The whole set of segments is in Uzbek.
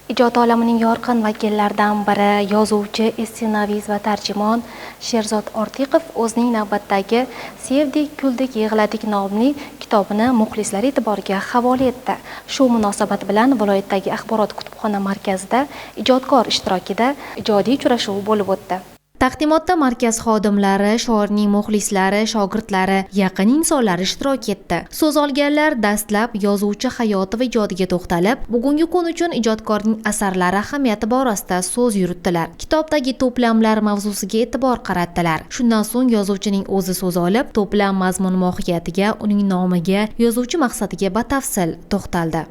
Ijod olamining yorqin vakillaridan biri yozuvchi, ssenarist va tarjimon Sherzod Ortiqov o'zining navbatdagi Sevdik, kuldik, yig'ladik nomli kitobini muxlislar e'tiboriga havola etdi. Shu munosabat bilan viloyatdagi axborot kutubxona markazida ijodkor ishtirokida ijodiy uchrashuv bo'lib o'tdi. Taqdimotda markaz xodimlari, shoirning muxlislari, shogirdlari, yaqin insonlar ishtirok etdi. So'z olganlar dastlab yozuvchi hayoti va ijodiga to'xtalib, bugungi kun uchun ijodkorning asarlari ahamiyati borasida so'z yuritdilar. Kitobdagi to'plamlar mavzusiga e'tibor qaratdilar. Shundan so'ng yozuvchining o'zi so'z olib, to'plam mazmun mohiyatiga, uning nomiga, yozuvchi maqsadiga batafsil to'xtaldi.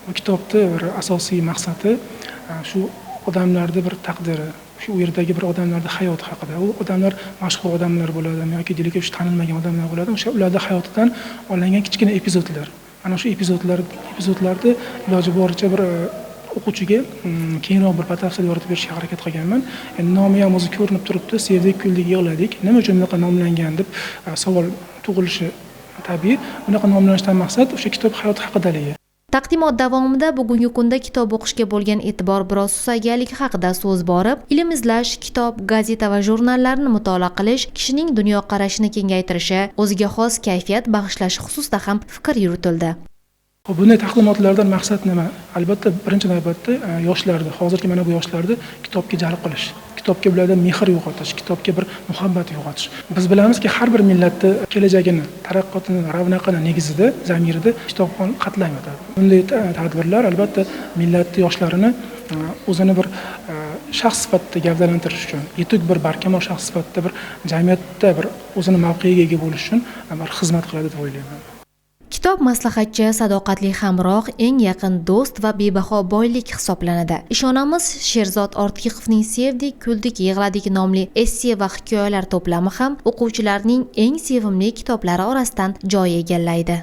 Bu kitobning bir asosiy maqsadi shu odamlarda bir taqdiri, shu yerdagi bir odamlarning hayoti haqida. U odamlar mashhur odamlar bo'ladimi yoki dilga tanilmagan odamlar bo'ladimi, o'sha ularning hayotidan olingan kichkina epizodlar. Ana shu epizodlarni iloji boricha bir o'quvchiga keyinroq bir batafsil yoritib berishga harakat qilganman. Endi nomi ham o'zi ko'rinib turibdi, sevdik, kuldik, yig'ladik. Nima uchun bunaqa nomlangan deb savol tug'ilishi tabiiy. Bunaqa nomlanishdan maqsad o'sha kitob hayoti haqidaligi. Taqdimot davomida bugungi kunda kitob o'qishga bo'lgan e'tibor biroz susayganligi haqida so'z borib, ilm izlash, kitob, gazeta va jurnallarni mutolaa qilish kishining dunyoqarashini kengaytirishi, o'ziga xos kayfiyat bag'ishlashi xususida ham fikr yuritildi. Bunday taqdimotlardan maqsad nima? Albatta, birinchi navbatda yoshlarni, hozirgi mana bu yoshlarni kitobga jalb qilish, kitobga ularda mehr uyg'otish, kitobga bir muhabbat uyg'otish. Biz bilamizki, har bir millatni kelajagini, taraqqiyotini, ravnaqini negizida, zamirida kitob qatlang o'tadi. Bunday tadbirlar albatta millatni yoshlarini o'zini bir shaxs sifatida gavdalantirish uchun, yetuk bir barkamol shaxs sifatida bir jamiyatda bir o'zini mavqeiga ega bo'lish uchun bir xizmat qiladi deb o'ylayman. Kitob maslahatchi, sadoqatli hamroh, eng yaqin do'st va bebaho boylik hisoblanadi. Ishonamiz, Sherzod Ortiqovning Sevdik, kuldik, yig'ladik nomli esse va hikoyalar to'plami ham o'quvchilarning eng sevimli kitoblari orasidan joy egallaydi.